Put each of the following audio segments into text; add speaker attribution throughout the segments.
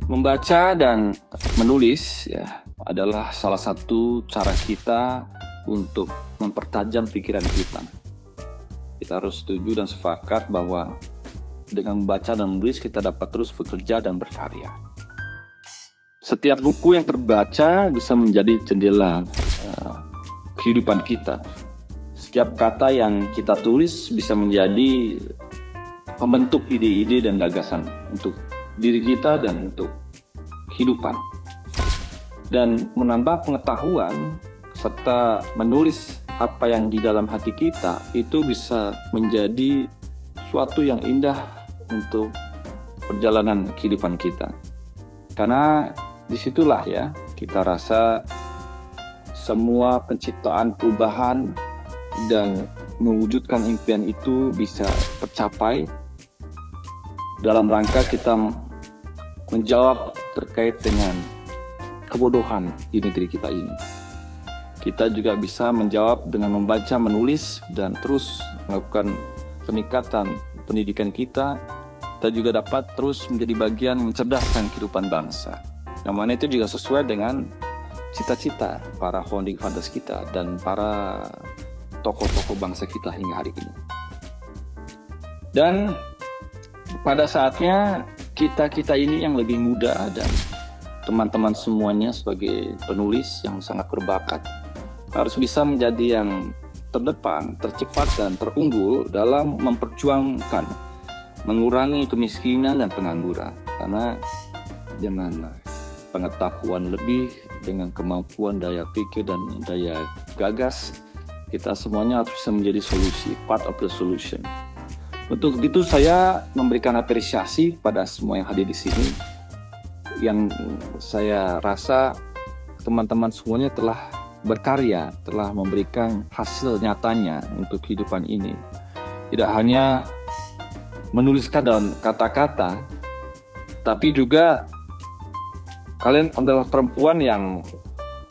Speaker 1: Membaca dan menulis ya adalah salah satu cara kita untuk mempertajam pikiran kita. Kita harus setuju dan sepakat bahwa dengan membaca dan menulis kita dapat terus bekerja dan berkarya. Setiap buku yang terbaca bisa menjadi jendela kehidupan kita. Setiap kata yang kita tulis bisa menjadi pembentuk ide-ide dan gagasan untuk diri kita dan untuk kehidupan. Dan menambah pengetahuan serta menulis apa yang di dalam hati kita itu bisa menjadi suatu yang indah untuk perjalanan kehidupan kita. Karena disitulah ya kita rasa semua penciptaan perubahan dan mewujudkan impian itu bisa tercapai dalam rangka kita menjawab terkait dengan kebodohan di negeri kita ini. Kita juga bisa menjawab dengan membaca, menulis, dan terus melakukan peningkatan pendidikan kita. Kita juga dapat terus menjadi bagian mencerdaskan kehidupan bangsa. Yang mana itu juga sesuai dengan cita-cita para founding fathers kita dan para tokoh-tokoh bangsa kita hingga hari ini. Dan pada saatnya kita ini yang lebih muda dan teman-teman semuanya sebagai penulis yang sangat berbakat harus bisa menjadi yang terdepan, tercepat dan terunggul dalam memperjuangkan mengurangi kemiskinan dan pengangguran. Karena dengan pengetahuan lebih, dengan kemampuan daya pikir dan daya gagas, kita semuanya harus bisa menjadi solusi, part of the solution. Untuk itu saya memberikan apresiasi pada semua yang hadir di sini. Yang saya rasa teman-teman semuanya telah berkarya, telah memberikan hasil nyatanya untuk kehidupan ini. Tidak hanya menuliskan dalam kata-kata, tapi juga kalian adalah perempuan yang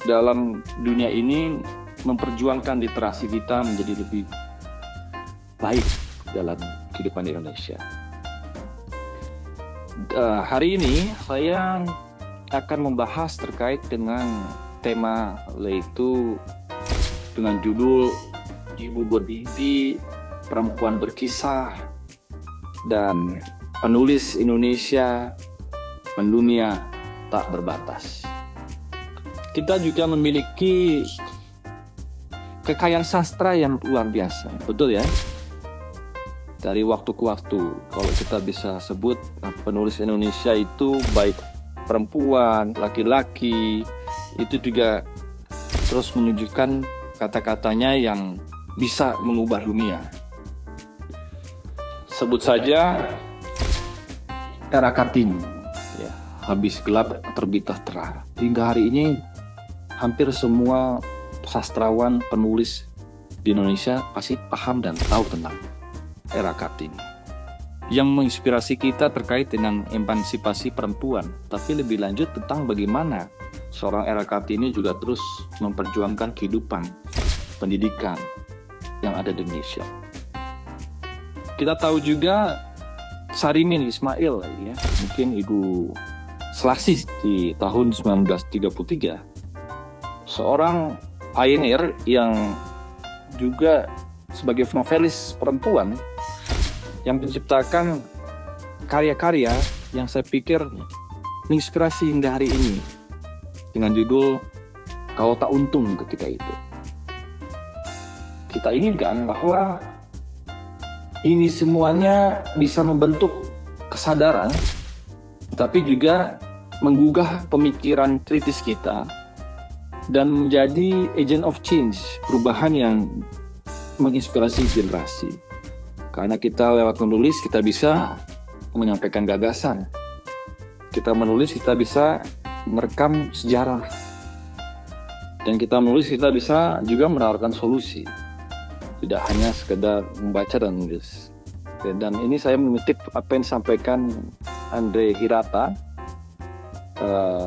Speaker 1: dalam dunia ini memperjuangkan literasi kita menjadi lebih baik dalam kehidupan Indonesia. Hari ini saya akan membahas terkait dengan tema, yaitu dengan judul Ibu Bermimpi, Perempuan Berkisah, dan Penulis Indonesia Mendunia Tak Berbatas. Kita juga memiliki kekayaan sastra yang luar biasa, betul ya? Dari waktu ke waktu, kalau kita bisa sebut penulis Indonesia itu baik perempuan, laki-laki, itu juga terus menunjukkan kata-katanya yang bisa mengubah dunia. Sebut saja era Kartini, ya, habis gelap terbitlah terang. Hingga hari ini hampir semua sastrawan, penulis di Indonesia pasti paham dan tahu tentang era Kartini yang menginspirasi kita terkait dengan emansipasi perempuan, tapi lebih lanjut tentang bagaimana seorang era Kartini juga terus memperjuangkan kehidupan pendidikan yang ada di Indonesia. Kita tahu juga Sarimin Ismail ya, mungkin Ibu Selasih di tahun 1933, seorang pioneer yang juga sebagai novelis perempuan yang menciptakan karya-karya yang saya pikir menginspirasi hingga hari ini dengan judul Kau Tak Untung Ketika Itu. Kita inginkan bahwa ini semuanya bisa membentuk kesadaran, tapi juga menggugah pemikiran kritis kita dan menjadi agent of change, perubahan yang menginspirasi generasi. Karena kita lewat menulis kita bisa menyampaikan gagasan. Kita menulis kita bisa merekam sejarah. Dan kita menulis kita bisa juga menawarkan solusi. Tidak hanya sekedar membaca dan menulis. Dan ini saya mengutip apa yang disampaikan Andre Hirata.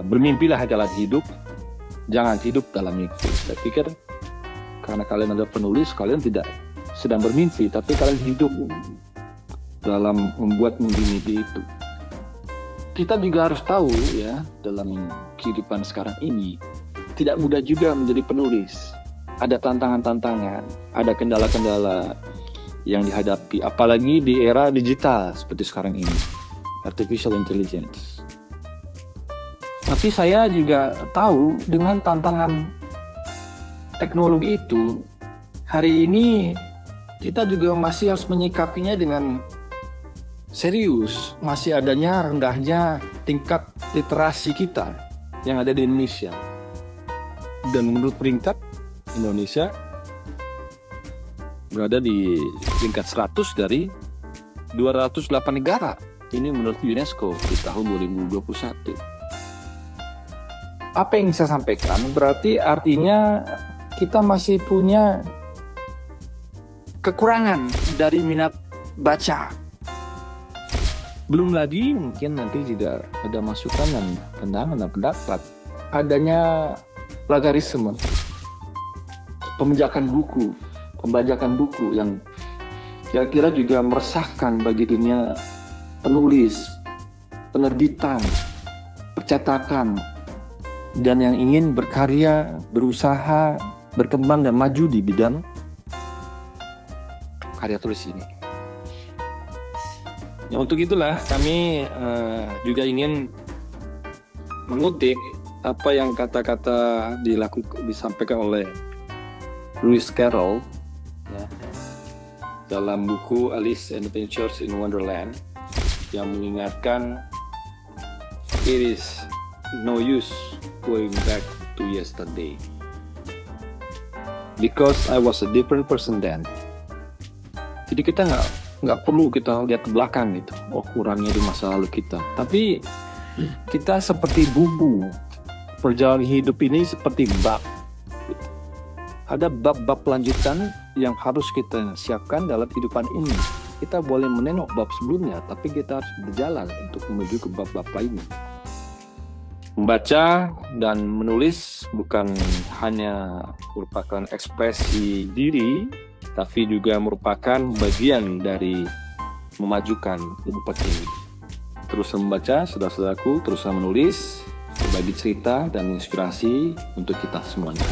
Speaker 1: Bermimpilah jalan hidup, jangan hidup dalam mimpi. Saya pikir karena kalian adalah penulis, kalian tidak sedang bermimpi, tapi kalian hidup dalam membuat mimpi-mimpi itu. kita juga harus tahu ya, dalam kehidupan sekarang ini tidak mudah juga menjadi penulis. Ada tantangan-tantangan, ada kendala-kendala yang dihadapi, apalagi di era digital seperti sekarang ini, artificial intelligence. Tapi saya juga tahu dengan tantangan teknologi itu, hari ini kita juga masih harus menyikapinya dengan serius. Masih adanya rendahnya tingkat literasi kita yang ada di Indonesia. Dan menurut peringkat, Indonesia berada di tingkat 100 dari 208 negara. Ini menurut UNESCO di tahun 2021. Apa yang saya sampaikan berarti artinya kita masih punya kekurangan dari minat baca. Belum lagi mungkin nanti juga ada masukan dan pandangan dan pendapat adanya plagiarisme, pembajakan buku yang kira-kira juga meresahkan bagi dunia penulis, penerbitan, percetakan, dan yang ingin berkarya, berusaha, berkembang dan maju di bidang karya tulis ini. Ya, untuk itulah kami juga ingin mengutip apa yang kata-kata disampaikan oleh Lewis Carroll ya, dalam buku Alice and Adventures in Wonderland, yang mengingatkan it is no use going back to yesterday because I was a different person then. Jadi kita nggak perlu kita lihat ke belakang gitu, kurangnya di masa lalu kita. Tapi kita seperti bumbu, perjalanan hidup ini seperti bab. Ada bab-bab lanjutan yang harus kita siapkan dalam kehidupan ini. Kita boleh menengok bab sebelumnya, tapi kita harus berjalan untuk menuju ke bab-bab lainnya. Membaca dan menulis bukan hanya merupakan ekspresi diri, tapi juga merupakan bagian dari memajukan ilmu ini. Terus membaca, saudara-saudaraku, terus menulis, berbagi cerita dan inspirasi untuk kita semuanya.